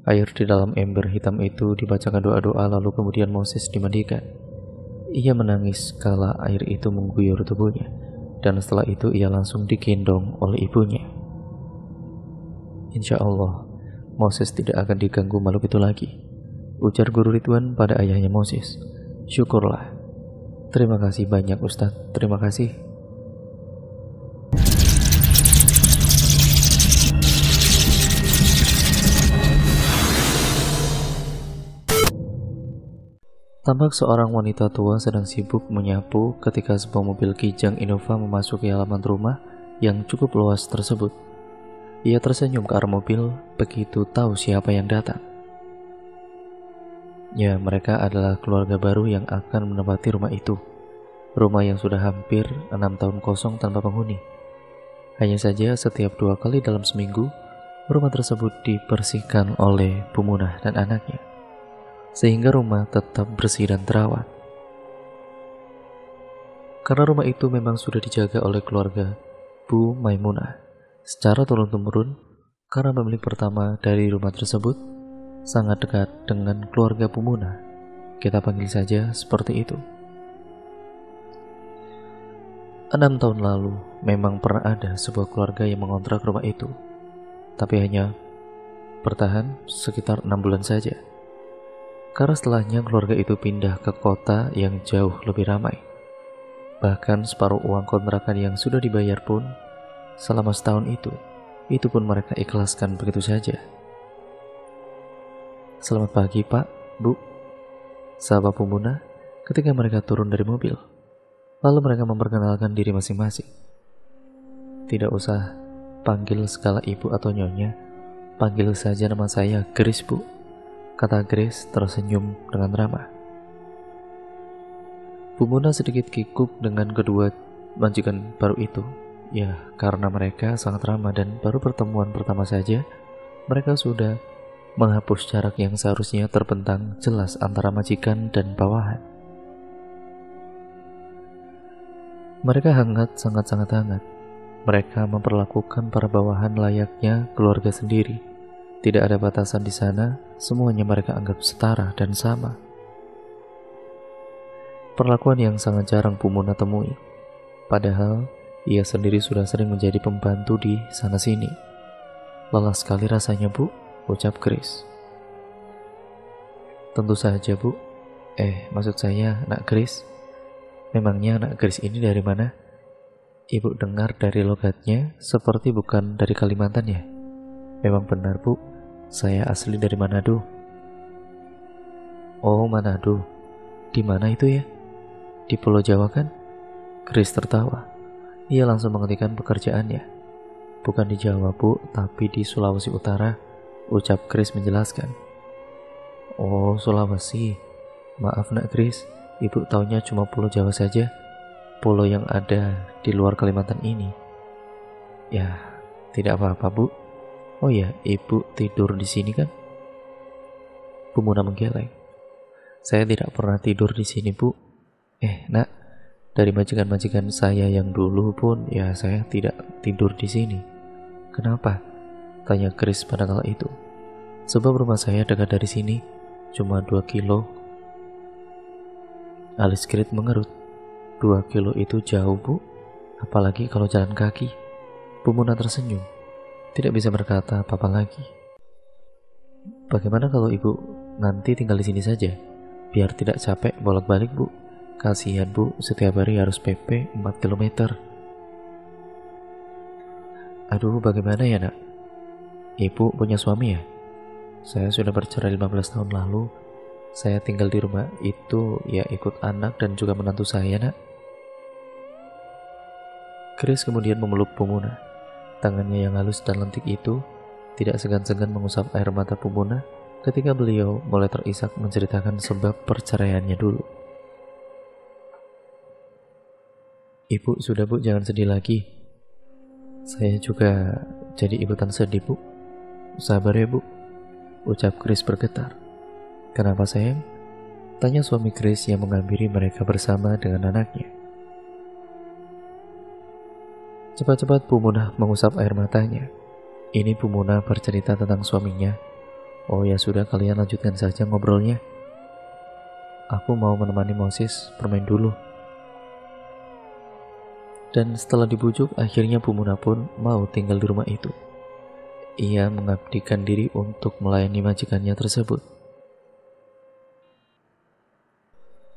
Air di dalam ember hitam itu dibacakan doa-doa, lalu kemudian Moses dimandikan. Ia menangis kala air itu mengguyur tubuhnya, dan setelah itu ia langsung digendong oleh ibunya. Insya Allah, Moses tidak akan diganggu makhluk itu lagi, ujar Guru Ridwan pada ayahnya Moses. Syukurlah. Terima kasih banyak Ustadz, terima kasih. Tampak seorang wanita tua sedang sibuk menyapu ketika sebuah mobil Kijang Innova memasuki halaman rumah yang cukup luas tersebut. Ia tersenyum ke arah mobil begitu tahu siapa yang datang. Ya, mereka adalah keluarga baru yang akan menempati rumah itu. Rumah yang sudah hampir 6 tahun kosong tanpa penghuni. Hanya saja setiap 2 kali dalam seminggu, rumah tersebut dibersihkan oleh Bu Munah dan anaknya, sehingga rumah tetap bersih dan terawat. Karena rumah itu memang sudah dijaga oleh keluarga Bu Maimunah secara turun-temurun, karena pemilik pertama dari rumah tersebut sangat dekat dengan keluarga Bu Munah. Kita panggil saja seperti itu. 6 tahun lalu memang pernah ada sebuah keluarga yang mengontrak rumah itu, tapi hanya bertahan sekitar 6 bulan saja. Karena setelahnya keluarga itu pindah ke kota yang jauh lebih ramai. Bahkan separuh uang kontrakan yang sudah dibayar pun selama setahun itu pun mereka ikhlaskan begitu saja. Selamat pagi Pak, Bu, sahabat Bu Munah ketika mereka turun dari mobil. Lalu mereka memperkenalkan diri masing-masing. Tidak usah panggil segala ibu atau nyonya, panggil saja nama saya Grace, Bu, kata Grace tersenyum dengan ramah. Bu Munah sedikit kikuk dengan kedua majikan baru itu. Ya, karena mereka sangat ramah dan baru pertemuan pertama saja, mereka sudah menghapus jarak yang seharusnya terbentang jelas antara majikan dan bawahan. Mereka hangat, sangat-sangat hangat. Mereka memperlakukan para bawahan layaknya keluarga sendiri. Tidak ada batasan di sana, semuanya mereka anggap setara dan sama. Perlakuan yang sangat jarang Bu Munah temui. Padahal, ia sendiri sudah sering menjadi pembantu di sana-sini. Lelah sekali rasanya, Bu, ucap Grace. Tentu saja, Bu. Maksud saya, Nak Grace. Memangnya anak Grace ini dari mana? Ibu dengar dari logatnya seperti bukan dari Kalimantan ya? Memang benar, Bu. Saya asli dari Manado. Oh, Manado. Di mana itu ya? Di Pulau Jawa kan? Grace tertawa. Ia langsung menghentikan pekerjaannya. Bukan di Jawa, Bu, tapi di Sulawesi Utara, ucap Grace menjelaskan. Oh, Sulawesi. Maaf Nak Grace, Ibu taunya cuma Pulau Jawa saja, pulau yang ada di luar Kalimantan ini. Ya, tidak apa-apa, Bu. Oh ya, Ibu tidur di sini kan? Bu Munah menggeleng. Saya tidak pernah tidur di sini, Bu. Nak, dari majikan-majikan saya yang dulu pun, ya saya tidak tidur di sini. Kenapa? Tanya Grace pada kala itu. Sebab rumah saya dekat dari sini, cuma 2 kilo. Alis Grace mengerut. 2 kilo itu jauh, Bu. Apalagi kalau jalan kaki. Bu Munah tersenyum. Tidak bisa berkata apa-apa lagi. Bagaimana kalau Ibu nanti tinggal di sini saja? Biar tidak capek bolak-balik, Bu. Kasihan, Bu, setiap hari harus PP 4 km. Aduh, bagaimana ya, Nak? Ibu punya suami ya? Saya sudah bercerai 15 tahun lalu. Saya tinggal di rumah itu ya ikut anak dan juga menantu saya, Nak. Grace kemudian memeluk Bu Munah. Tangannya yang halus dan lentik itu tidak segan-segan mengusap air mata Bu Munah ketika beliau mulai terisak menceritakan sebab perceraiannya dulu. Ibu sudah, Bu, jangan sedih lagi. Saya juga jadi ikutan sedih, Bu. Sabar ya, Bu, ucap Grace bergetar. Kenapa sayang? Tanya suami Grace yang menghampiri mereka bersama dengan anaknya. Cepat-cepat Bu Munah mengusap air matanya. Ini Bu Munah bercerita tentang suaminya. Oh ya sudah, kalian lanjutkan saja ngobrolnya. Aku mau menemani Moses bermain dulu. Dan setelah dibujuk, akhirnya Bu Munah pun mau tinggal di rumah itu. Ia mengabdikan diri untuk melayani majikannya tersebut.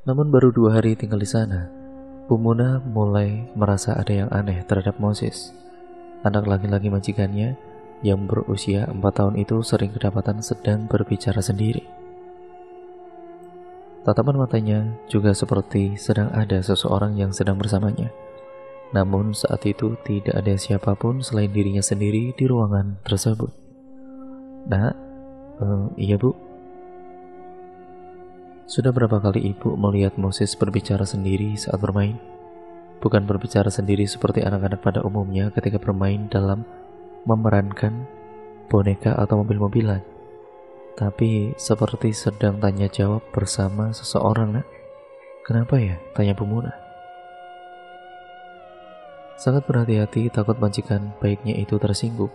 Namun baru 2 hari tinggal di sana, Bu Munah mulai merasa ada yang aneh terhadap Moses. Anak laki-laki majikannya yang berusia 4 tahun itu sering kedapatan sedang berbicara sendiri. Tatapan matanya juga seperti sedang ada seseorang yang sedang bersamanya. Namun saat itu tidak ada siapapun selain dirinya sendiri di ruangan tersebut. Nah, iya Bu. Sudah berapa kali ibu melihat Moses berbicara sendiri saat bermain? Bukan berbicara sendiri seperti anak-anak pada umumnya ketika bermain dalam memerankan boneka atau mobil-mobilan, tapi seperti sedang tanya jawab bersama seseorang. Nak, kenapa ya? Tanya Bu Munah. Sangat berhati-hati takut majikan baiknya itu tersinggung.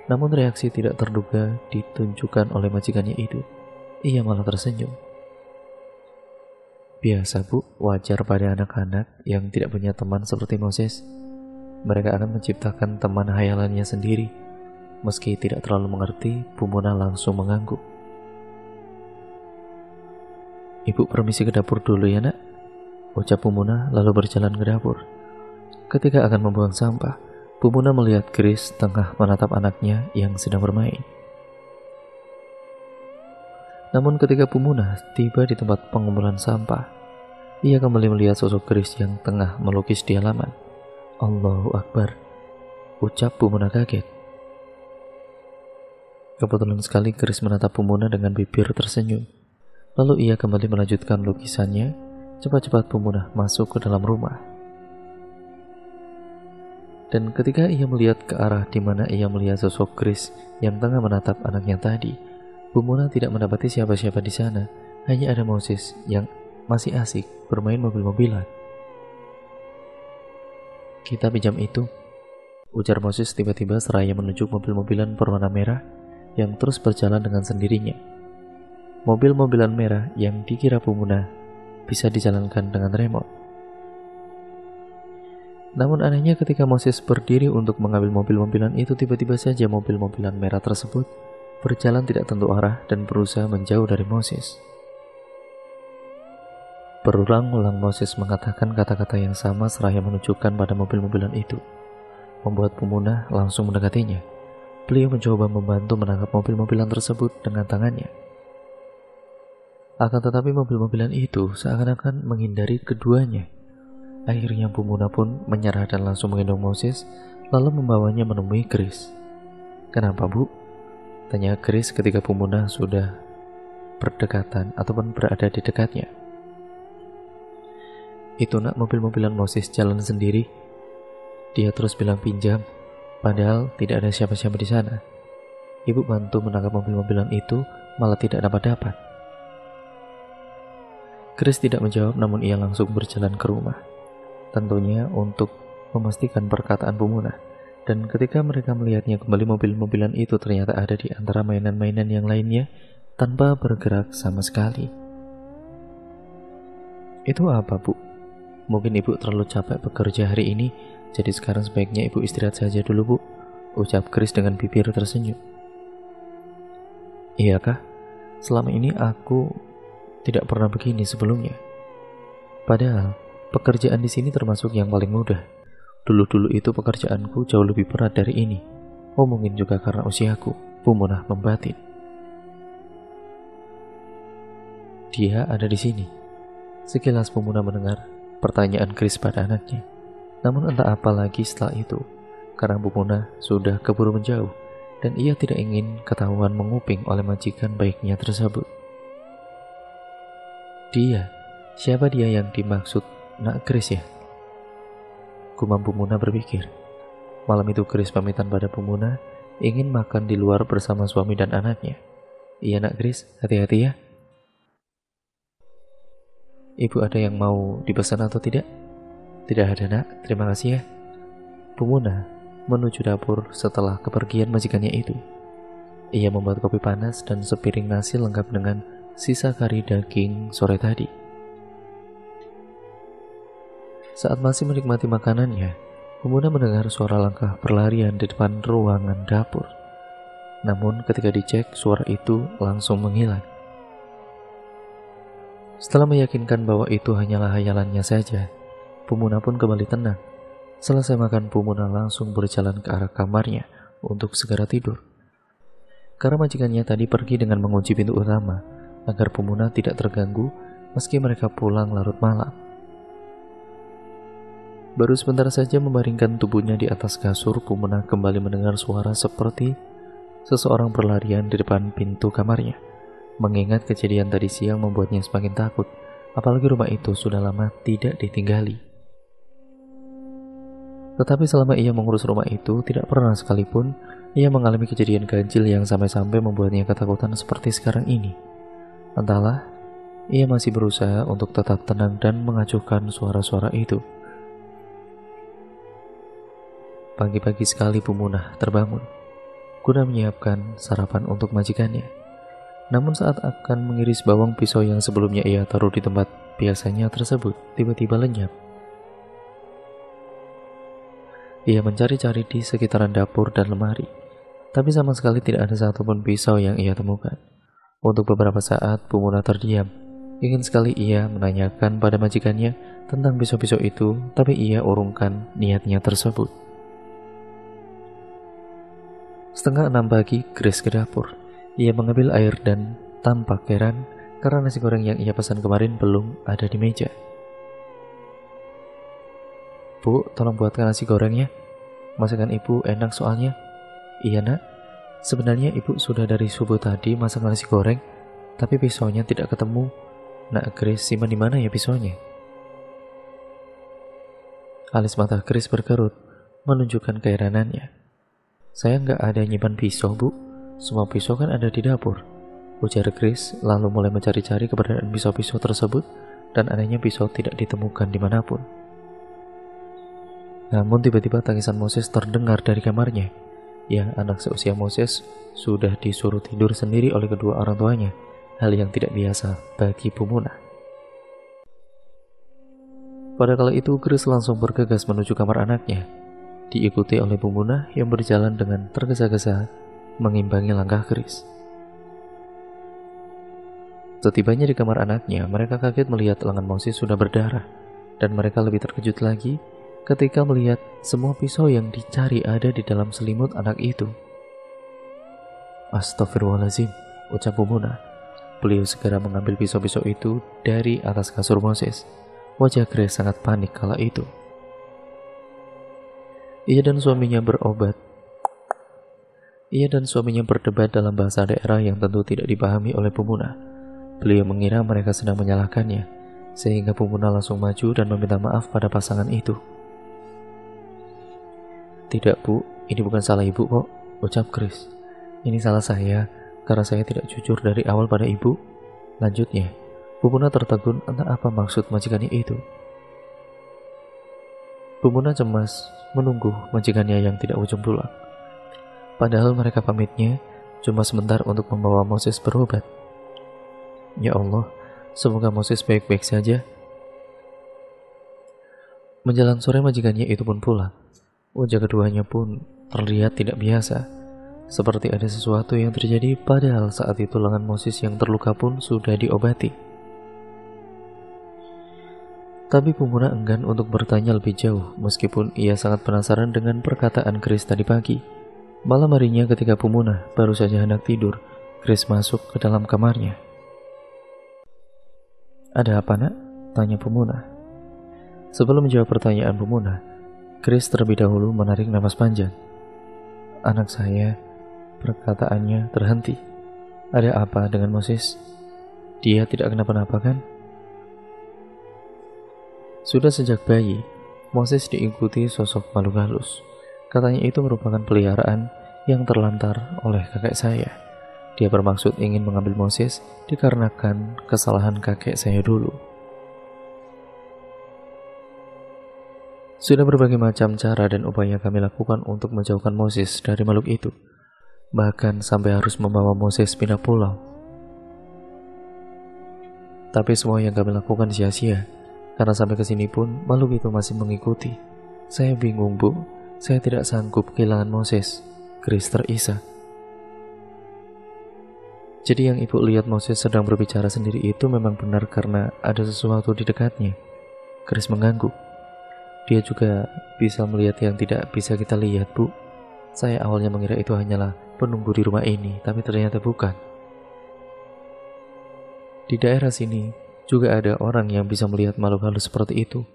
Namun reaksi tidak terduga ditunjukkan oleh majikannya itu. Ia malah tersenyum. Biasa Bu, wajar pada anak-anak yang tidak punya teman seperti Moses. Mereka akan menciptakan teman hayalannya sendiri. Meski tidak terlalu mengerti, Bu Munah langsung mengangguk. Ibu permisi ke dapur dulu ya Nak, ucap Bu Munah lalu berjalan ke dapur. Ketika akan membuang sampah, Bu Munah melihat Grace tengah menatap anaknya yang sedang bermain. Namun ketika Bu Munah tiba di tempat pengumpulan sampah, ia kembali melihat sosok Grace yang tengah melukis di halaman. Allahu Akbar, ucap Bu Munah kaget. Kebetulan sekali Grace menatap Bu Munah dengan bibir tersenyum. Lalu ia kembali melanjutkan lukisannya. Cepat-cepat Bu Munah masuk ke dalam rumah. Dan ketika ia melihat ke arah di mana ia melihat sosok Grace yang tengah menatap anaknya tadi, Bu Munah tidak mendapati siapa-siapa di sana. Hanya ada Moses yang masih asik bermain mobil-mobilan. Kita pinjam itu, ujar Moses tiba-tiba seraya menunjuk mobil-mobilan berwarna merah yang terus berjalan dengan sendirinya. Mobil-mobilan merah yang dikira Bu Munah bisa dijalankan dengan remote. Namun anehnya ketika Moses berdiri untuk mengambil mobil-mobilan itu, tiba-tiba saja mobil-mobilan merah tersebut berjalan tidak tentu arah dan berusaha menjauh dari Moses. Berulang-ulang Moses mengatakan kata-kata yang sama seraya menunjukkan pada mobil-mobilan itu, membuat Bu Munah langsung mendekatinya. Beliau mencoba membantu menangkap mobil-mobilan tersebut dengan tangannya. Akan tetapi mobil-mobilan itu seakan-akan menghindari keduanya. Akhirnya Bu Munah pun menyerah dan langsung menggendong Moses, lalu membawanya menemui Grace. Kenapa Bu? Tanya Grace ketika Bu Munah sudah berdekatan ataupun berada di dekatnya. Itu Nak, mobil-mobilan Moses jalan sendiri. Dia terus bilang pinjam. Padahal tidak ada siapa-siapa di sana. Ibu bantu menangkap mobil-mobilan itu, malah tidak dapat-dapat. Grace tidak menjawab, namun ia langsung berjalan ke rumah. Tentunya untuk memastikan perkataan Bu Munah. Dan ketika mereka melihatnya kembali, mobil-mobilan itu ternyata ada di antara mainan-mainan yang lainnya tanpa bergerak sama sekali. Itu apa Bu? Mungkin Ibu terlalu capek bekerja hari ini, jadi sekarang sebaiknya Ibu istirahat saja dulu Bu, ucap Grace dengan bibir tersenyum. Iyakah? Selama ini aku tidak pernah begini sebelumnya. Padahal pekerjaan di sini termasuk yang paling mudah. Dulu-dulu itu pekerjaanku jauh lebih berat dari ini. Oh, mungkin juga karena usiaku, Bu Munah membatin. Dia ada di sini. Sekilas Bu Munah mendengar pertanyaan Grace pada anaknya. Namun entah apa lagi setelah itu, karena Bu Munah sudah keburu menjauh dan ia tidak ingin ketahuan menguping oleh majikan baiknya tersebut. Dia, siapa dia yang dimaksud Nak Grace ya? Gumam Bu Munah berpikir. Malam itu Grace pamitan pada Bu Munah ingin makan di luar bersama suami dan anaknya. Iya Nak Grace, hati-hati ya. Ibu ada yang mau dipesan atau tidak? Tidak ada Nak, terima kasih ya. Bu Munah menuju dapur setelah kepergian majikannya itu. Ia membuat kopi panas dan sepiring nasi lengkap dengan sisa kari daging sore tadi. Saat masih menikmati makanannya, pemuda mendengar suara langkah berlarian di depan ruangan dapur. Namun ketika dicek, suara itu langsung menghilang. Setelah meyakinkan bahwa itu hanyalah hayalannya saja, Pumuna pun kembali tenang. Selesai makan, Pumuna langsung berjalan ke arah kamarnya untuk segera tidur. Karena majikannya tadi pergi dengan mengunci pintu utama, agar Pumuna tidak terganggu meski mereka pulang larut malam. Baru sebentar saja membaringkan tubuhnya di atas kasur, Pumuna kembali mendengar suara seperti seseorang berlarian di depan pintu kamarnya. Mengingat kejadian tadi siang membuatnya semakin takut, apalagi rumah itu sudah lama tidak ditinggali. Tetapi selama ia mengurus rumah itu, tidak pernah sekalipun ia mengalami kejadian ganjil yang sampai-sampai membuatnya ketakutan seperti sekarang ini. Entahlah, ia masih berusaha untuk tetap tenang dan mengacuhkan suara-suara itu. Pagi-pagi sekali Pumuna terbangun, guna menyiapkan sarapan untuk majikannya. Namun saat akan mengiris bawang pisau yang sebelumnya ia taruh di tempat biasanya tersebut, tiba-tiba lenyap. Ia mencari-cari di sekitaran dapur dan lemari, tapi sama sekali tidak ada satupun pisau yang ia temukan. Untuk beberapa saat Pumuna terdiam. Ingin sekali ia menanyakan pada majikannya tentang pisau-pisau itu, tapi ia urungkan niatnya tersebut. Setengah 6 pagi, Grace ke dapur. Ia mengambil air dan tampak heran karena nasi goreng yang ia pesan kemarin belum ada di meja. "Bu, tolong buatkan nasi gorengnya. Masakan ibu enak soalnya." "Iya nak, sebenarnya ibu sudah dari subuh tadi masak nasi goreng, tapi pisaunya tidak ketemu. Nak Grace, simpan di mana ya pisaunya?" Alis mata Grace berkerut, menunjukkan keheranannya. "Saya nggak ada nyimpan pisau, Bu. Semua pisau kan ada di dapur," ujar Grace, lalu mulai mencari-cari keberadaan pisau-pisau tersebut, dan anehnya pisau tidak ditemukan dimanapun. Namun tiba-tiba tangisan Moses terdengar dari kamarnya. Ya, anak seusia Moses sudah disuruh tidur sendiri oleh kedua orang tuanya, hal yang tidak biasa bagi Pumuna. Pada kala itu Grace langsung bergegas menuju kamar anaknya, diikuti oleh Pumuna yang berjalan dengan tergesa-gesa mengimbangi langkah Grace. Setibanya di kamar anaknya, mereka kaget melihat lengan Moses sudah berdarah, dan mereka lebih terkejut lagi ketika melihat semua pisau yang dicari ada di dalam selimut anak itu. "Astagfirullahaladzim," ucap Pumuna. Beliau segera mengambil pisau-pisau itu dari atas kasur Moses. Wajah Grace sangat panik kala itu. Ia dan suaminya berdebat dalam bahasa daerah yang tentu tidak dipahami oleh Pumuna. Beliau mengira mereka sedang menyalahkannya, sehingga Pumuna langsung maju dan meminta maaf pada pasangan itu. "Tidak, Bu, ini bukan salah ibu kok," ucap Grace. "Ini salah saya, karena saya tidak jujur dari awal pada ibu," lanjutnya. Pumuna tertegun entah apa maksud majikannya itu. Pumuna cemas menunggu majikannya yang tidak ujung pulang. Padahal mereka pamitnya cuma sebentar untuk membawa Moses berobat. Ya Allah, semoga Moses baik-baik saja. Menjelang sore majikannya itu pun pulang. Wajah keduanya pun terlihat tidak biasa, seperti ada sesuatu yang terjadi, padahal saat itu lengan Moses yang terluka pun sudah diobati. Tapi Pumuna enggan untuk bertanya lebih jauh, meskipun ia sangat penasaran dengan perkataan Grace tadi pagi. Malam harinya ketika Pumuna baru saja hendak tidur, Grace masuk ke dalam kamarnya. "Ada apa, Nak?" tanya Pumuna. Sebelum menjawab pertanyaan Pumuna, Grace terlebih dahulu menarik napas panjang. "Anak saya," perkataannya terhenti. "Ada apa dengan Moses? Dia tidak kenapa-napa kan?" Sudah sejak bayi, Moses diikuti sosok makhluk halus. Katanya itu merupakan peliharaan yang terlantar oleh kakek saya. Dia bermaksud ingin mengambil Moses dikarenakan kesalahan kakek saya dulu. Sudah berbagai macam cara dan upaya kami lakukan untuk menjauhkan Moses dari makhluk itu. bahkan sampai harus membawa Moses pindah pulau. Tapi semua yang kami lakukan sia-sia, karena sampai ke sini pun makhluk itu masih mengikuti. Saya bingung, Bu. Saya tidak sanggup kehilangan Moses. Chris terisak. Jadi yang ibu lihat Moses sedang berbicara sendiri itu memang benar karena ada sesuatu di dekatnya. Chris mengangguk. Dia juga bisa melihat yang tidak bisa kita lihat, Bu. Saya awalnya mengira itu hanyalah penunggu di rumah ini, tapi ternyata bukan. Di daerah sini juga ada orang yang bisa melihat makhluk halus seperti itu.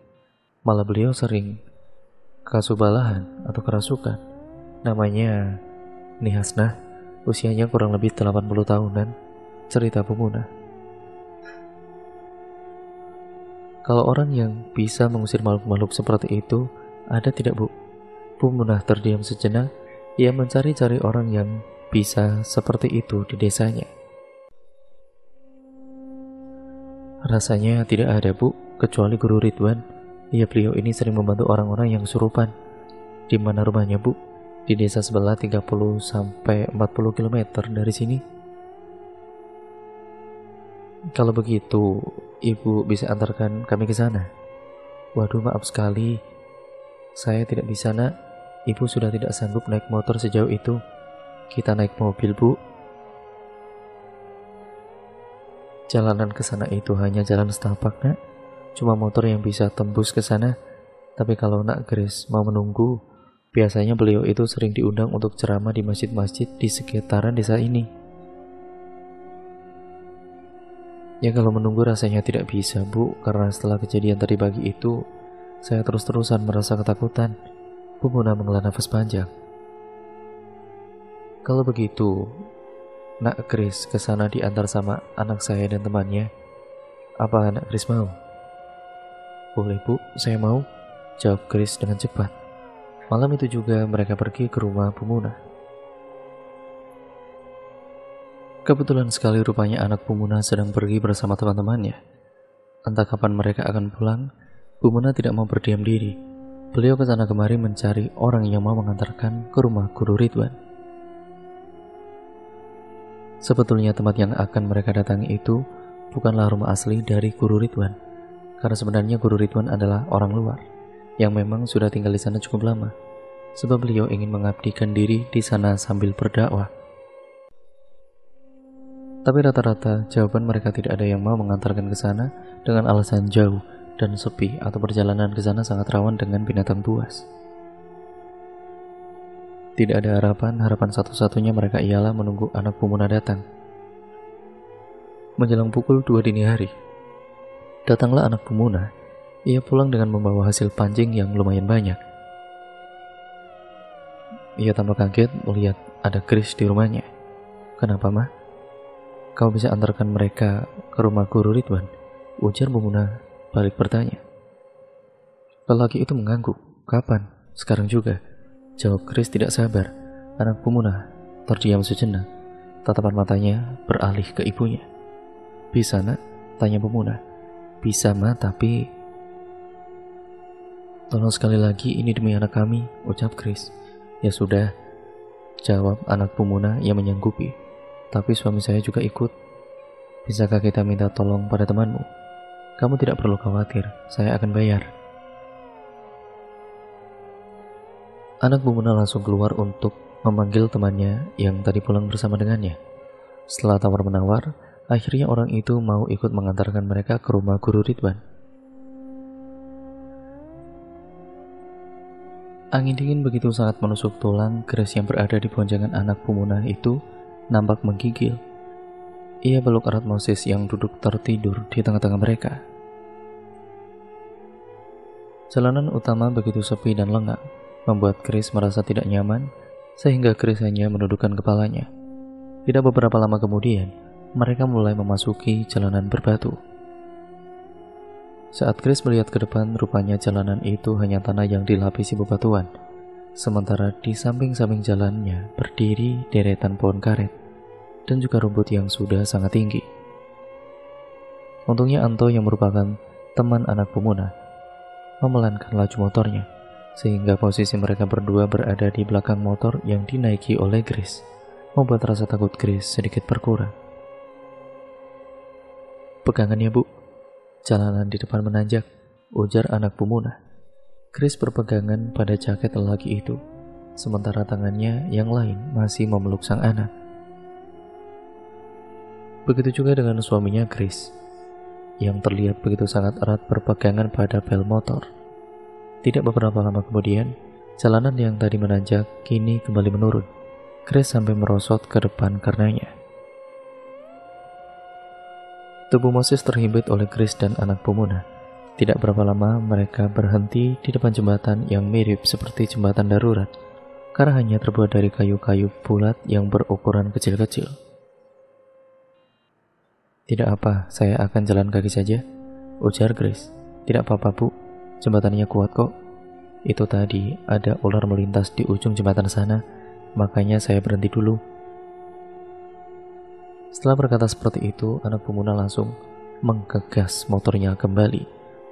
Malah beliau sering kasubalahan atau kerasukan. Namanya Nihasnah, usianya kurang lebih 80 tahunan. Cerita Pemunah. Kalau orang yang bisa mengusir makhluk-makhluk seperti itu, ada tidak, Bu? Pemunah terdiam sejenak. Ia mencari-cari orang yang bisa seperti itu di desanya. Rasanya tidak ada, Bu, kecuali Guru Ridwan. Iya, beliau ini sering membantu orang-orang yang kesurupan. Di mana rumahnya, Bu? Di desa sebelah 30 sampai 40 km dari sini. Kalau begitu, Ibu bisa antarkan kami ke sana. Waduh, maaf sekali. Saya tidak bisa, Nak. Ibu sudah tidak sanggup naik motor sejauh itu. Kita naik mobil, Bu. Jalanan ke sana itu hanya jalan setapak, Nak. Cuma motor yang bisa tembus ke sana. Tapi kalau Nak Grace mau menunggu, biasanya beliau itu sering diundang untuk ceramah di masjid-masjid di sekitaran desa ini. Ya kalau menunggu rasanya tidak bisa, Bu, karena setelah kejadian tadi pagi itu, saya terus-terusan merasa ketakutan. Pemunah menghela nafas panjang. Kalau begitu, Nak Chris ke sana diantar sama anak saya dan temannya. Apa Nak Chris mau? Boleh, Bu, saya mau, jawab Chris dengan cepat. Malam itu juga mereka pergi ke rumah Pemunah. Kebetulan sekali rupanya anak Pemunah sedang pergi bersama teman-temannya. Entah kapan mereka akan pulang, Pemunah tidak mau berdiam diri. Beliau ke sana kemari mencari orang yang mau mengantarkan ke rumah Guru Ridwan. Sebetulnya tempat yang akan mereka datangi itu bukanlah rumah asli dari Guru Ridwan, karena sebenarnya Guru Ridwan adalah orang luar yang memang sudah tinggal di sana cukup lama, sebab beliau ingin mengabdikan diri di sana sambil berdakwah. Tapi rata-rata jawaban mereka tidak ada yang mau mengantarkan ke sana dengan alasan jauh dan sepi atau perjalanan ke sana sangat rawan dengan binatang buas. Tidak ada harapan satu-satunya mereka ialah menunggu anak Pemunah datang. Menjelang pukul 2 dini hari, datanglah anak Pemunah. Ia pulang dengan membawa hasil pancing yang lumayan banyak. Ia tampak kaget melihat ada Chris di rumahnya. Kenapa, Mah? Kau bisa antarkan mereka ke rumah Guru Ridwan? Ujar Pemunah balik bertanya. Lelaki itu mengangguk. Kapan? Sekarang juga, jawab Chris tidak sabar. Anak Pemunah terdiam sejenak. Tatapan matanya beralih ke ibunya. Bisa, Nak? Tanya Pemunah. Bisa, Ma, tapi... Tolong sekali lagi, ini demi anak kami, ucap Chris. Ya sudah, jawab anak Pemunah yang menyanggupi. Tapi suami saya juga ikut. Bisakah kita minta tolong pada temanmu? Kamu tidak perlu khawatir, saya akan bayar. Anak Pemunah langsung keluar untuk memanggil temannya yang tadi pulang bersama dengannya. Setelah tawar-menawar, akhirnya orang itu mau ikut mengantarkan mereka ke rumah Guru Ridwan. Angin dingin begitu sangat menusuk tulang. Chris yang berada di boncengan anak Pemunah itu nampak menggigil. Ia peluk erat Moses yang duduk tertidur di tengah-tengah mereka. Jalanan utama begitu sepi dan lengang, membuat Chris merasa tidak nyaman, sehingga Chris hanya menundukkan kepalanya. Tidak beberapa lama kemudian, mereka mulai memasuki jalanan berbatu. Saat Chris melihat ke depan, rupanya jalanan itu hanya tanah yang dilapisi bebatuan. Sementara di samping-samping jalannya berdiri deretan pohon karet dan juga rumput yang sudah sangat tinggi. Untungnya Anto yang merupakan teman anak Pemunah memelankan laju motornya, sehingga posisi mereka berdua berada di belakang motor yang dinaiki oleh Chris. membuat rasa takut Chris sedikit berkurang. "Pegangannya, Bu. Jalanan di depan menanjak," ujar anak pemuda. Chris berpegangan pada jaket lelaki itu, sementara tangannya yang lain masih memeluk sang anak. Begitu juga dengan suaminya Chris, yang terlihat begitu sangat erat berpegangan pada bel motor. Tidak beberapa lama kemudian, jalanan yang tadi menanjak kini kembali menurun. Chris sampai merosot ke depan karenanya. Tubuh Moses terhimpit oleh Chris dan anak pemuda. Tidak berapa lama mereka berhenti di depan jembatan yang mirip seperti jembatan darurat, karena hanya terbuat dari kayu-kayu bulat yang berukuran kecil-kecil. "Tidak apa, saya akan jalan kaki saja," ujar Chris. "Tidak apa-apa, Bu. Jembatannya kuat kok. Itu tadi ada ular melintas di ujung jembatan sana, makanya saya berhenti dulu." Setelah berkata seperti itu, anak pemuda langsung menggegas motornya kembali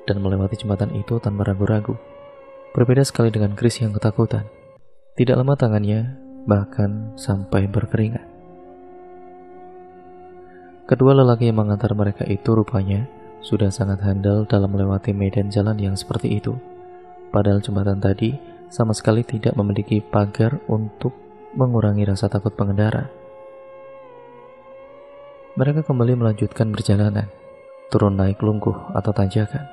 dan melewati jembatan itu tanpa ragu-ragu. Berbeda sekali dengan Chris yang ketakutan. Tidak lama tangannya bahkan sampai berkeringat. Kedua lelaki yang mengantar mereka itu rupanya sudah sangat handal dalam melewati medan jalan yang seperti itu. Padahal jembatan tadi sama sekali tidak memiliki pagar untuk mengurangi rasa takut pengendara. Mereka kembali melanjutkan perjalanan, turun naik lungguh atau tanjakan,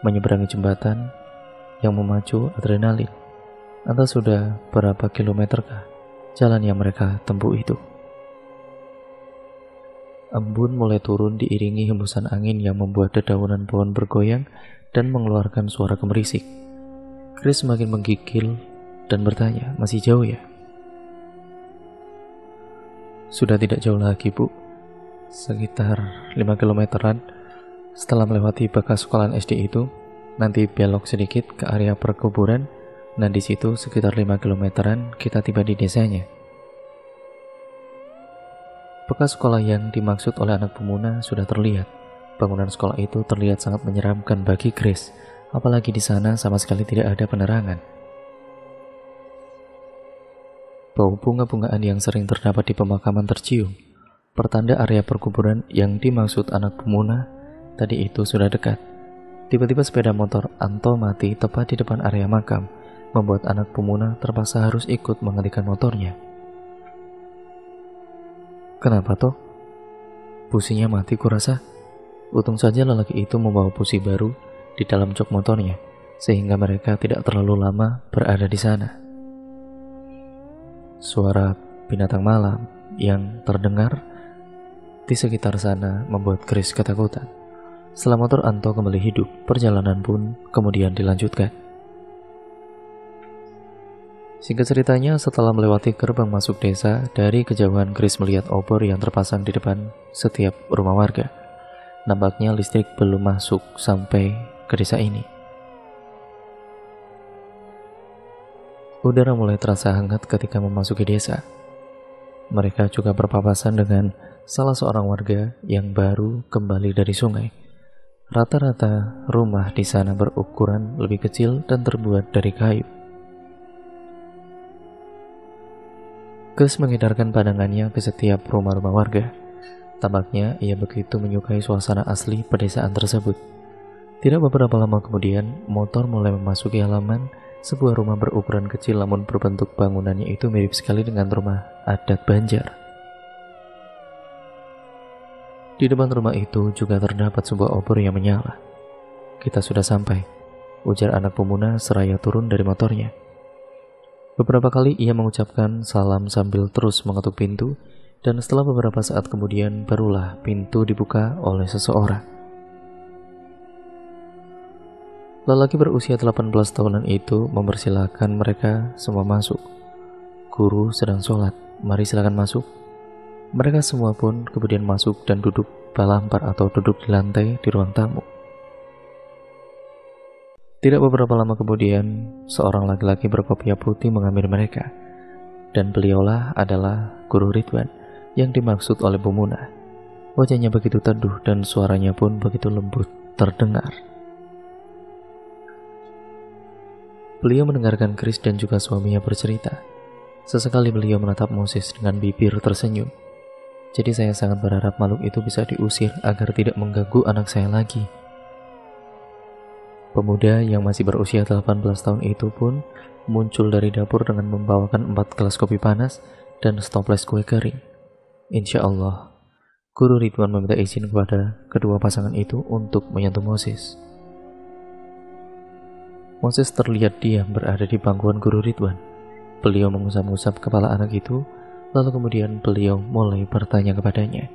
menyeberangi jembatan yang memacu adrenalin. Entah sudah berapa kilometerkah jalan yang mereka tempuh itu. Embun mulai turun diiringi hembusan angin yang membuat dedaunan pohon bergoyang dan mengeluarkan suara gemerisik. Chris semakin menggigil dan bertanya, "Masih jauh ya?" "Sudah tidak jauh lagi, Bu. Sekitar 5 kilometeran. Setelah melewati bekas sekolah SD itu, nanti belok sedikit ke area perkuburan. Nah di situ sekitar 5 kilometeran kita tiba di desanya." Bekas sekolah yang dimaksud oleh anak pemuda sudah terlihat. Bangunan sekolah itu terlihat sangat menyeramkan bagi Chris, apalagi di sana sama sekali tidak ada penerangan. Bau bunga-bungaan yang sering terdapat di pemakaman tercium. Pertanda area perkuburan yang dimaksud anak pemuda tadi itu sudah dekat. Tiba-tiba sepeda motor Anto mati tepat di depan area makam, membuat anak pemuda terpaksa harus ikut menghentikan motornya. "Kenapa toh? Businya mati kurasa." Untung saja lelaki itu membawa busi baru di dalam jok motornya, sehingga mereka tidak terlalu lama berada di sana. Suara binatang malam yang terdengar di sekitar sana membuat Chris ketakutan. Setelah motor Anto kembali hidup, perjalanan pun kemudian dilanjutkan. Singkat ceritanya, setelah melewati gerbang masuk desa, dari kejauhan Chris melihat obor yang terpasang di depan setiap rumah warga. Nampaknya listrik belum masuk sampai ke desa ini. Udara mulai terasa hangat ketika memasuki desa. Mereka juga berpapasan dengan salah seorang warga yang baru kembali dari sungai. Rata-rata rumah di sana berukuran lebih kecil dan terbuat dari kayu. Chris mengedarkan pandangannya ke setiap rumah-rumah warga. Tampaknya ia begitu menyukai suasana asli pedesaan tersebut. Tidak beberapa lama kemudian, motor mulai memasuki halaman sebuah rumah berukuran kecil, namun berbentuk bangunannya itu mirip sekali dengan rumah adat Banjar. Di depan rumah itu juga terdapat sebuah obor yang menyala. "Kita sudah sampai," ujar anak pemuda seraya turun dari motornya. Beberapa kali ia mengucapkan salam sambil terus mengetuk pintu, dan setelah beberapa saat kemudian barulah pintu dibuka oleh seseorang. Lelaki berusia 18 tahunan itu mempersilahkan mereka semua masuk. "Guru sedang sholat, mari silakan masuk." Mereka semua pun kemudian masuk dan duduk balampar atau duduk di lantai di ruang tamu. Tidak beberapa lama kemudian, seorang laki-laki berkopiah putih mengambil mereka, dan beliaulah adalah Guru Ridwan yang dimaksud oleh pemuda. Wajahnya begitu teduh dan suaranya pun begitu lembut terdengar. Beliau mendengarkan Chris dan juga suaminya bercerita. Sesekali beliau menatap Moses dengan bibir tersenyum. Jadi saya sangat berharap makhluk itu bisa diusir agar tidak mengganggu anak saya lagi. Pemuda yang masih berusia 18 tahun itu pun muncul dari dapur dengan membawakan 4 gelas kopi panas dan stoples kue kering. Insya Allah, Guru Ridwan meminta izin kepada kedua pasangan itu untuk menyentuh Moses. Moses terlihat diam berada di pangkuan Guru Ridwan. Beliau mengusap-usap kepala anak itu, lalu kemudian beliau mulai bertanya kepadanya.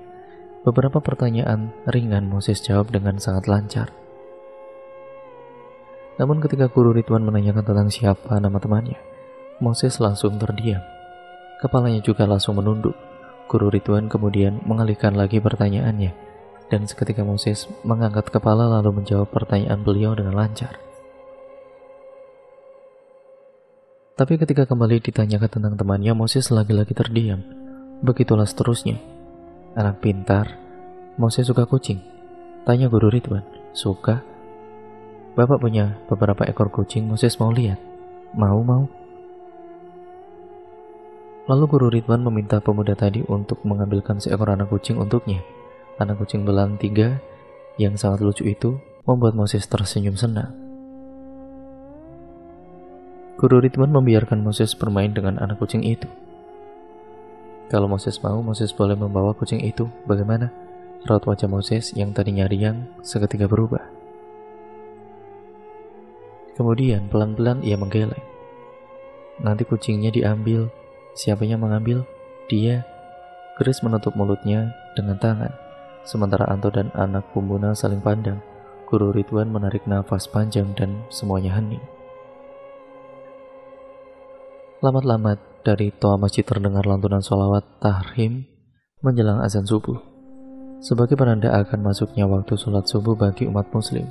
Beberapa pertanyaan ringan Moses jawab dengan sangat lancar. Namun ketika Guru Ridwan menanyakan tentang siapa nama temannya, Moses langsung terdiam. Kepalanya juga langsung menunduk. Guru Ridwan kemudian mengalihkan lagi pertanyaannya, dan seketika Moses mengangkat kepala lalu menjawab pertanyaan beliau dengan lancar. Tapi ketika kembali ditanyakan tentang temannya, Moses lagi-lagi terdiam. Begitulah seterusnya. Anak pintar. Moses suka kucing? Tanya Guru Ridwan. Suka? Bapak punya beberapa ekor kucing, Moses mau lihat. Mau. Lalu Guru Ridwan meminta pemuda tadi untuk mengambilkan seekor anak kucing untuknya. Anak kucing belang 3 yang sangat lucu itu membuat Moses tersenyum senang. Guru Ridwan membiarkan Moses bermain dengan anak kucing itu. Kalau Moses mau, Moses boleh membawa kucing itu. Bagaimana? Raut wajah Moses yang tadinya riang seketika berubah. Kemudian pelan-pelan ia menggeleng. Nanti kucingnya diambil. Siapa yang mengambil? Dia. Chris menutup mulutnya dengan tangan. Sementara Anto dan anak Pumbuna saling pandang. Guru Ridwan menarik nafas panjang dan semuanya hening. Lamat-lamat dari toa masjid terdengar lantunan sholawat tahrim menjelang azan subuh. Sebagai penanda akan masuknya waktu sholat subuh bagi umat muslim,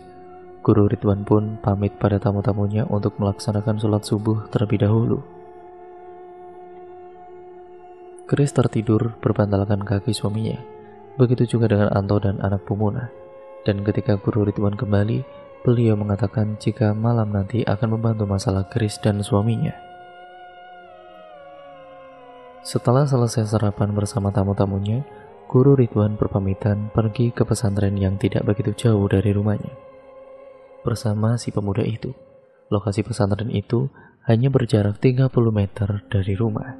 Guru Ridwan pun pamit pada tamu-tamunya untuk melaksanakan sholat subuh terlebih dahulu. Chris tertidur berbantalkan kaki suaminya. Begitu juga dengan Anto dan anak Pumuna. Dan ketika Guru Ridwan kembali, beliau mengatakan jika malam nanti akan membantu masalah Chris dan suaminya. Setelah selesai sarapan bersama tamu-tamunya, Guru Ridwan berpamitan pergi ke pesantren yang tidak begitu jauh dari rumahnya. Bersama si pemuda itu, lokasi pesantren itu hanya berjarak 30 meter dari rumah.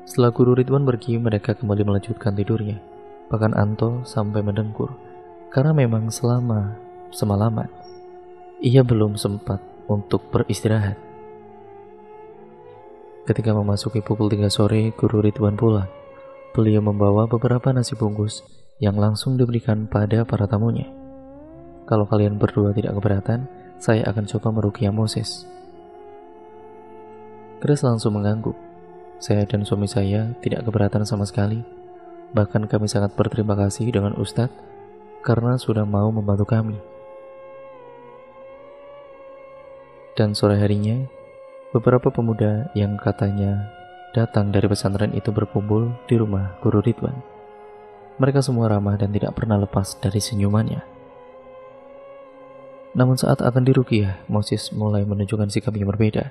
Setelah Guru Ridwan pergi, mereka kembali melanjutkan tidurnya. Bahkan Anto sampai mendengkur, karena memang selama semalaman ia belum sempat untuk beristirahat. Ketika memasuki pukul 3 sore, Guru Ridwan pulang. Beliau membawa beberapa nasi bungkus yang langsung diberikan pada para tamunya. Kalau kalian berdua tidak keberatan, saya akan coba meruqyah Moses. Chris langsung mengangguk. Saya dan suami saya tidak keberatan sama sekali. Bahkan kami sangat berterima kasih dengan Ustadz karena sudah mau membantu kami. Dan sore harinya, beberapa pemuda yang katanya datang dari pesantren itu berkumpul di rumah Guru Ridwan. Mereka semua ramah dan tidak pernah lepas dari senyumannya. Namun saat akan diruqyah, Moses mulai menunjukkan sikap yang berbeda.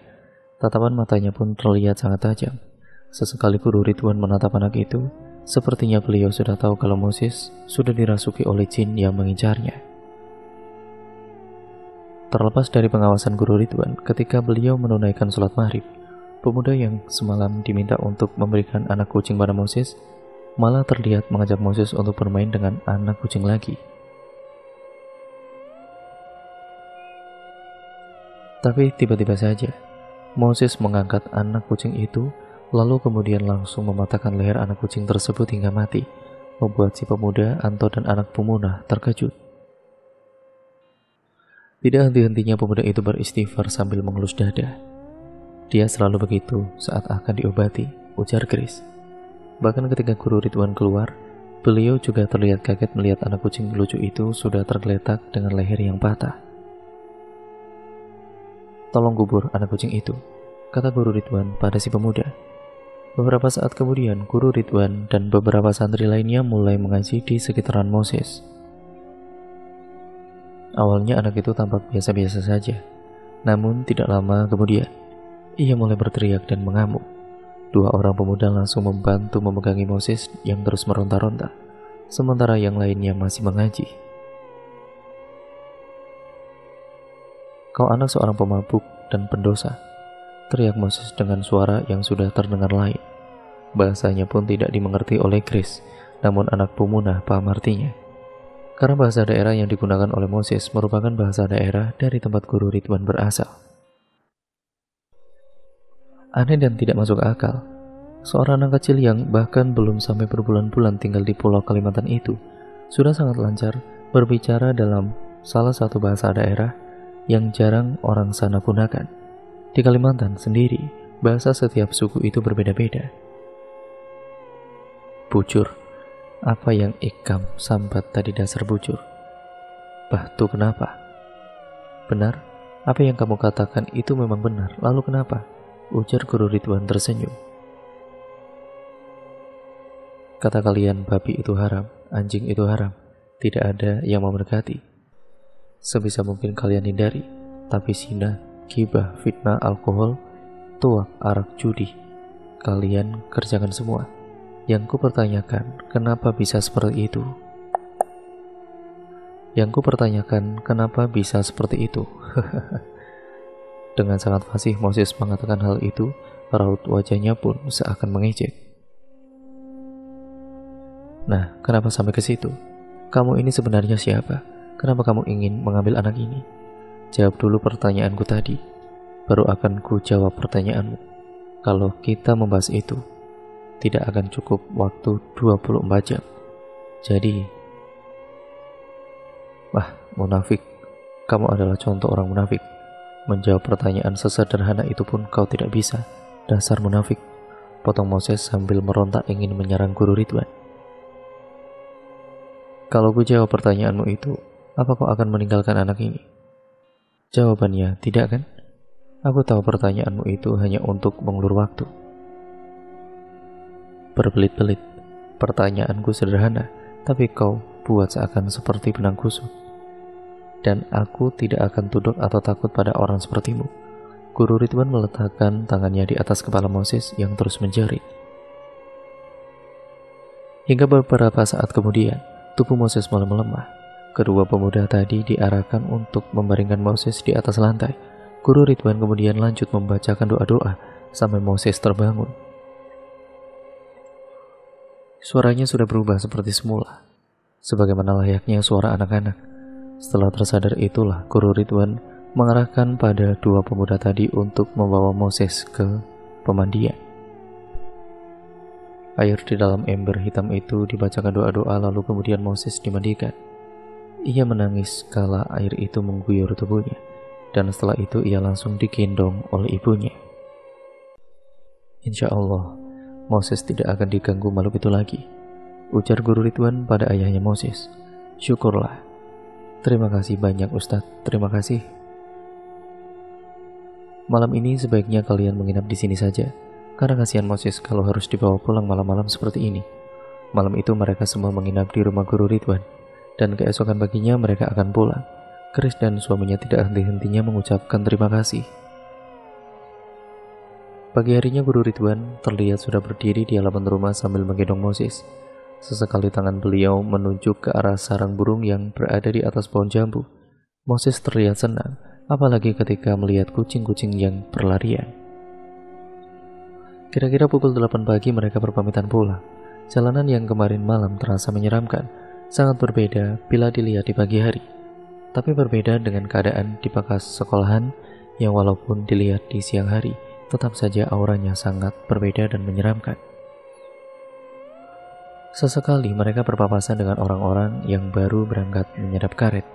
Tatapan matanya pun terlihat sangat tajam. Sesekali Guru Ridwan menatap anak itu, sepertinya beliau sudah tahu kalau Moses sudah dirasuki oleh jin yang mengincarnya. Terlepas dari pengawasan Guru Ridwan, ketika beliau menunaikan sholat maghrib, pemuda yang semalam diminta untuk memberikan anak kucing pada Moses malah terlihat mengajak Moses untuk bermain dengan anak kucing lagi. Tapi tiba-tiba saja, Moses mengangkat anak kucing itu, lalu kemudian langsung mematahkan leher anak kucing tersebut hingga mati, membuat si pemuda, Anto dan anak Pumuna terkejut. Tidak henti-hentinya pemuda itu beristighfar sambil mengelus dada. Dia selalu begitu saat akan diobati, ujar Chris. Bahkan ketika Guru Ridwan keluar, beliau juga terlihat kaget melihat anak kucing lucu itu sudah tergeletak dengan leher yang patah. Tolong kubur anak kucing itu, kata Guru Ridwan pada si pemuda. Beberapa saat kemudian, Guru Ridwan dan beberapa santri lainnya mulai mengaji di sekitaran Moses. Awalnya anak itu tampak biasa-biasa saja, namun tidak lama kemudian, Ia mulai berteriak dan mengamuk. Dua orang pemuda langsung membantu memegangi Moses yang terus meronta-ronta, sementara yang lainnya masih mengaji. "Kau anak seorang pemabuk dan pendosa," teriak Moses dengan suara yang sudah terdengar lain. Bahasanya pun tidak dimengerti oleh Grace, namun anak pemunah paham artinya. Karena bahasa daerah yang digunakan oleh Moses merupakan bahasa daerah dari tempat guru Ridwan berasal. Aneh dan tidak masuk akal, seorang anak kecil yang bahkan belum sampai berbulan-bulan tinggal di Pulau Kalimantan itu sudah sangat lancar berbicara dalam salah satu bahasa daerah yang jarang orang sana gunakan. Di Kalimantan sendiri, bahasa setiap suku itu berbeda-beda. Bujur, apa yang Ikam sambat tadi dasar bujur? Bah, tuh kenapa? Benar, apa yang kamu katakan itu memang benar, lalu kenapa? Ujar guru Ridwan tersenyum. Kata kalian babi itu haram, anjing itu haram, tidak ada yang mau mendekati. Sebisa mungkin kalian hindari, tapi zina, gibah, fitnah, alkohol, tuak, arak, judi, kalian kerjakan semua. Yang ku pertanyakan, kenapa bisa seperti itu? Dengan sangat fasih Moses mengatakan hal itu, raut wajahnya pun seakan mengejek. Nah, kenapa sampai ke situ? Kamu ini sebenarnya siapa? Kenapa kamu ingin mengambil anak ini? Jawab dulu pertanyaanku tadi, baru akan ku jawab pertanyaanmu. Kalau kita membahas itu, tidak akan cukup waktu 24 jam. Jadi, munafik. Kamu adalah contoh orang munafik. Menjawab pertanyaan sesederhana itu pun kau tidak bisa. Dasar munafik, potong Moses sambil merontak ingin menyerang guru Ridwan. Kalau ku jawab pertanyaanmu itu, apa kau akan meninggalkan anak ini? Jawabannya tidak kan? Aku tahu pertanyaanmu itu hanya untuk mengulur waktu. Berbelit-belit, pertanyaanku sederhana, tapi kau buat seakan seperti benang kusut. Dan aku tidak akan tunduk atau takut pada orang sepertimu. Guru Ridwan meletakkan tangannya di atas kepala Moses yang terus menjerit. Hingga beberapa saat kemudian, tubuh Moses mulai melemah. Kedua pemuda tadi diarahkan untuk membaringkan Moses di atas lantai. Guru Ridwan kemudian lanjut membacakan doa-doa sampai Moses terbangun. Suaranya sudah berubah seperti semula, sebagaimana layaknya suara anak-anak. Setelah tersadar itulah guru Ridwan mengarahkan pada dua pemuda tadi untuk membawa Moses ke pemandian. Air di dalam ember hitam itu dibacakan doa-doa, lalu kemudian Moses dimandikan. Ia menangis kala air itu mengguyur tubuhnya, dan setelah itu ia langsung digendong oleh ibunya. Insya Allah, Moses tidak akan diganggu makhluk itu lagi, ujar guru Ridwan pada ayahnya Moses. Syukurlah. Terima kasih banyak Ustadz, terima kasih. Malam ini sebaiknya kalian menginap di sini saja, karena kasihan Moses kalau harus dibawa pulang malam-malam seperti ini. Malam itu mereka semua menginap di rumah guru Ridwan, dan keesokan paginya mereka akan pulang. Grace dan suaminya tidak henti-hentinya mengucapkan terima kasih. Pagi harinya guru Ridwan terlihat sudah berdiri di halaman rumah sambil menggendong Moses. Sesekali tangan beliau menunjuk ke arah sarang burung yang berada di atas pohon jambu. Moses terlihat senang, apalagi ketika melihat kucing-kucing yang berlarian. Kira-kira pukul 8 pagi mereka berpamitan pulang. Jalanan yang kemarin malam terasa menyeramkan, sangat berbeda bila dilihat di pagi hari. Tapi berbeda dengan keadaan di bekas sekolahan yang walaupun dilihat di siang hari, tetap saja auranya sangat berbeda dan menyeramkan. Sesekali mereka berpapasan dengan orang-orang yang baru berangkat menyadap karet.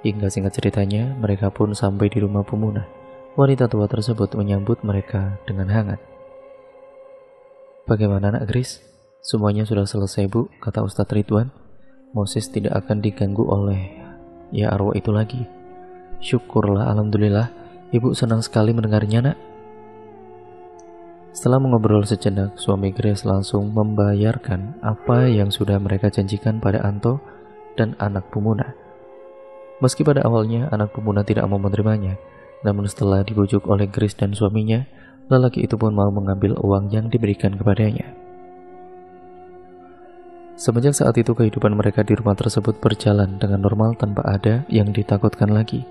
Hingga singkat ceritanya, mereka pun sampai di rumah pemunah. Wanita tua tersebut menyambut mereka dengan hangat. Bagaimana nak Grace? Semuanya sudah selesai bu, kata Ustadz Ridwan. Moses tidak akan diganggu oleh arwah itu lagi. Syukurlah, alhamdulillah. Ibu senang sekali mendengarnya nak. Setelah mengobrol sejenak, suami Grace langsung membayarkan apa yang sudah mereka janjikan pada Anto dan anak pemunah. Meski pada awalnya anak pemunah tidak mau menerimanya, namun setelah dibujuk oleh Grace dan suaminya, Lelaki itu pun mau mengambil uang yang diberikan kepadanya. Semenjak saat itu kehidupan mereka di rumah tersebut berjalan dengan normal tanpa ada yang ditakutkan lagi.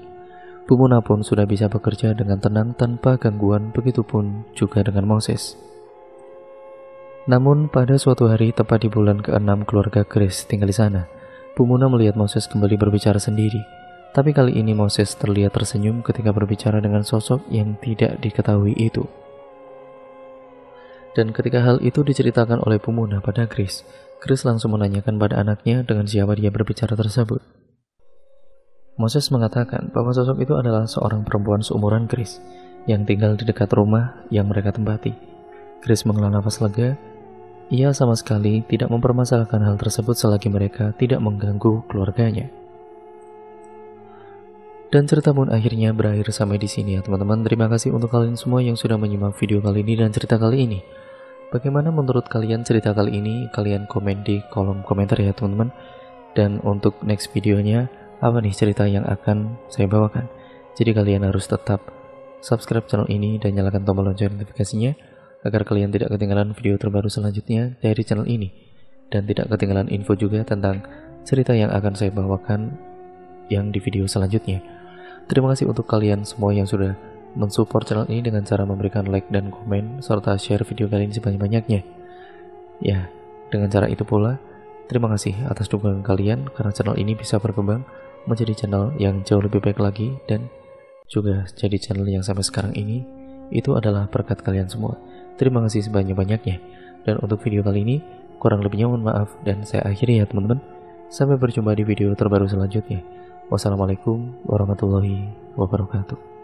Bu Muna pun sudah bisa bekerja dengan tenang tanpa gangguan, begitupun juga dengan Moses. Namun pada suatu hari tepat di bulan ke-6 keluarga Chris tinggal di sana, Bu Muna melihat Moses kembali berbicara sendiri. Tapi kali ini Moses terlihat tersenyum ketika berbicara dengan sosok yang tidak diketahui itu. Dan ketika hal itu diceritakan oleh Bu Muna pada Chris langsung menanyakan pada anaknya dengan siapa dia berbicara tersebut. Moses mengatakan bahwa sosok itu adalah seorang perempuan seumuran Chris yang tinggal di dekat rumah yang mereka tempati. Chris menghela nafas lega. Ia sama sekali tidak mempermasalahkan hal tersebut selagi mereka tidak mengganggu keluarganya. Dan cerita pun akhirnya berakhir sampai di sini ya teman-teman. Terima kasih untuk kalian semua yang sudah menyimak video kali ini dan cerita kali ini. Bagaimana menurut kalian cerita kali ini? Kalian komen di kolom komentar ya teman-teman. Dan untuk next videonya, apa nih cerita yang akan saya bawakan? Jadi kalian harus tetap subscribe channel ini dan nyalakan tombol lonceng notifikasinya agar kalian tidak ketinggalan video terbaru selanjutnya dari channel ini. Dan tidak ketinggalan info juga tentang cerita yang akan saya bawakan yang di video selanjutnya. Terima kasih untuk kalian semua yang sudah mensupport channel ini dengan cara memberikan like dan komen serta share video kali ini sebanyak-banyaknya. Ya, dengan cara itu pula, terima kasih atas dukungan kalian karena channel ini bisa berkembang menjadi channel yang jauh lebih baik lagi dan juga jadi channel yang sampai sekarang ini itu adalah berkat kalian semua. Terima kasih sebanyak-banyaknya. Dan untuk video kali ini kurang lebihnya mohon maaf dan saya akhiri ya teman-teman. Sampai berjumpa di video terbaru selanjutnya. Wassalamualaikum warahmatullahi wabarakatuh.